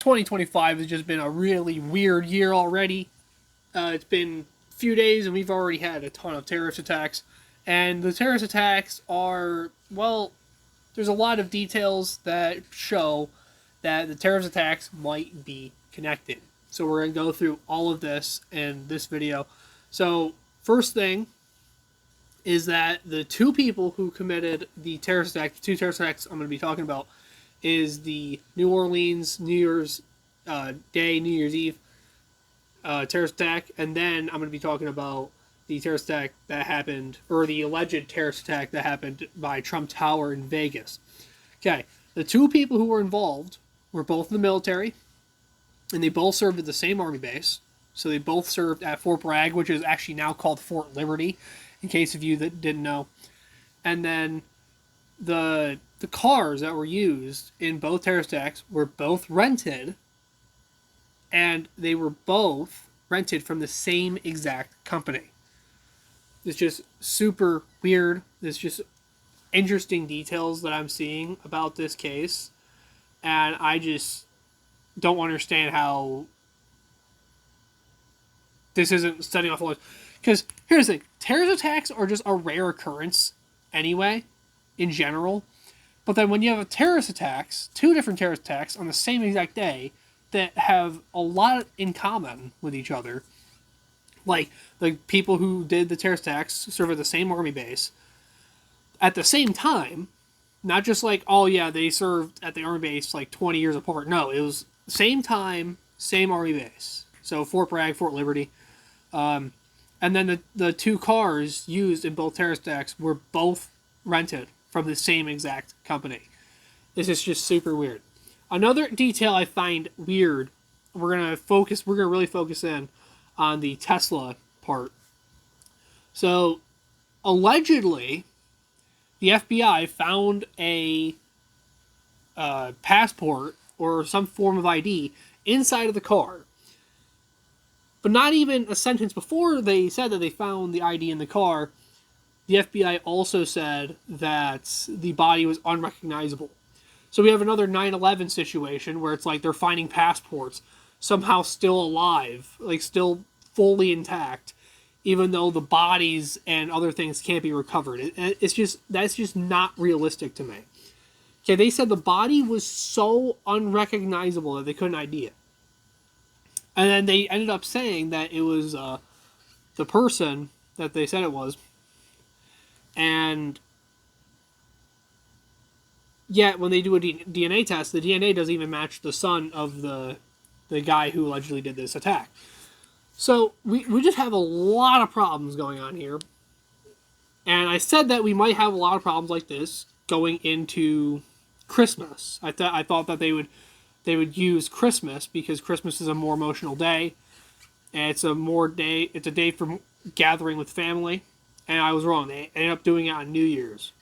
2025 has just been a really weird year already. It's been a few days and we've already had a ton of terrorist attacks. And the terrorist attacks are, well, there's a lot of details that show that the terrorist attacks might be connected. So we're going to go through all of this in this video. So, first thing is that the two people who committed the terrorist attack, the two terrorist attacks I'm going to be talking about, is the New Orleans New Year's Day, New Year's Eve terrorist attack, and then I'm going to be talking about the terrorist attack that happened, or the alleged terrorist attack that happened by Trump Tower in Vegas. Okay, the two people who were involved were both in the military, and they both served at the same army base. So they both served at Fort Bragg, which is actually now called Fort Liberty, in case of you that didn't know. And then the cars that were used in both terrorist attacks were both rented, and they were both rented from the same exact company. It's just super weird. There's just interesting details that I'm seeing about this case, and I just don't understand how this isn't setting off alarms. Because here's the thing: terrorist attacks are just a rare occurrence anyway, in general. But then when you have terrorist attacks, two different terrorist attacks on the same exact day that have a lot in common with each other, like the people who did the terrorist attacks serve at the same army base at the same time, not just like, oh yeah, they served at the army base like 20 years apart. No, it was same time, same army base. So Fort Bragg, Fort Liberty. And then the two cars used in both terrorist attacks were both rented from the same exact company. This is just super weird. Another detail I find weird, we're gonna really focus in on the Tesla part. So, allegedly, the FBI found a passport or some form of ID inside of the car. But not even a sentence before they said that they found the ID in the car, the FBI also said that the body was unrecognizable. So we have another 9/11 situation where it's like they're finding passports somehow still alive, like still fully intact, even though the bodies and other things can't be recovered. That's just not realistic to me. Okay, they said the body was so unrecognizable that they couldn't ID it. And then they ended up saying that it was the person that they said it was. And yet, when they do a DNA test, the DNA doesn't even match the son of the guy who allegedly did this attack. So we just have a lot of problems going on here. And I said that we might have a lot of problems like this going into Christmas. I thought that they would use Christmas because Christmas is a more emotional day, and it's a day for gathering with family. And I was wrong. They ended up doing it on New Year's,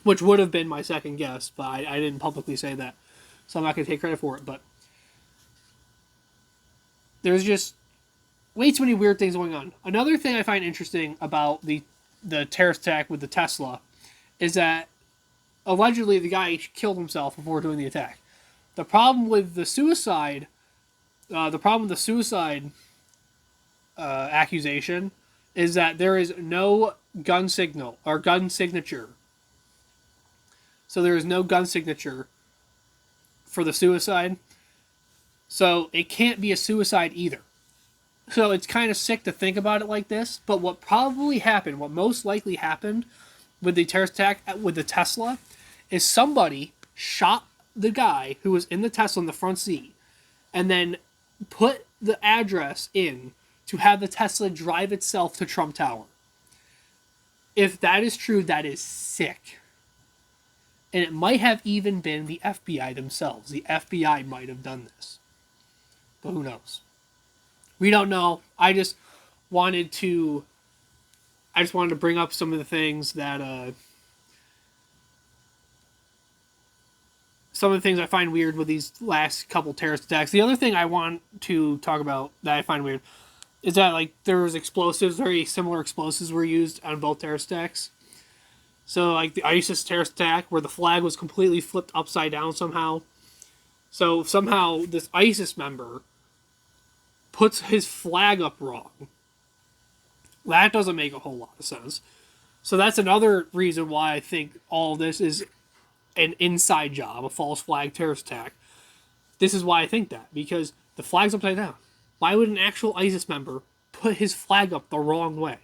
which would have been my second guess, but I didn't publicly say that, so I'm not going to take credit for it. But there's just way too many weird things going on. Another thing I find interesting about the terrorist attack with the Tesla is that allegedly the guy killed himself before doing the attack. The problem with the suicide, accusation is that there is no gun signal or gun signature. So there is no gun signature for the suicide. So it can't be a suicide either. So it's kind of sick to think about it like this. But what probably happened, what most likely happened with the terrorist attack with the Tesla, is somebody shot the guy who was in the Tesla in the front seat and then put the address in to have the Tesla drive itself to Trump Tower. If that is true, that is sick. And it might have even been the FBI themselves. The FBI might have done this. But who knows? We don't know. I just wanted to bring up some of the things that some of the things I find weird with these last couple terrorist attacks. The other thing I want to talk about that I find weird is that like there was explosives, very similar explosives were used on both terrorist attacks. So like the ISIS terrorist attack where the flag was completely flipped upside down somehow. So somehow this ISIS member puts his flag up wrong. That doesn't make a whole lot of sense. So that's another reason why I think all of this is an inside job, a false flag terrorist attack. This is why I think that, because the flag's upside down. Why would an actual ISIS member put his flag up the wrong way?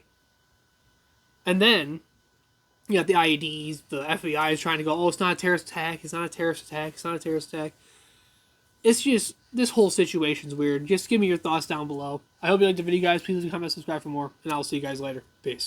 And then, you got the IEDs, the FBI is trying to go, oh, it's not a terrorist attack, it's not a terrorist attack, it's not a terrorist attack. It's just, this whole situation's weird. Just give me your thoughts down below. I hope you liked the video, guys. Please leave a comment, subscribe for more, and I'll see you guys later. Peace.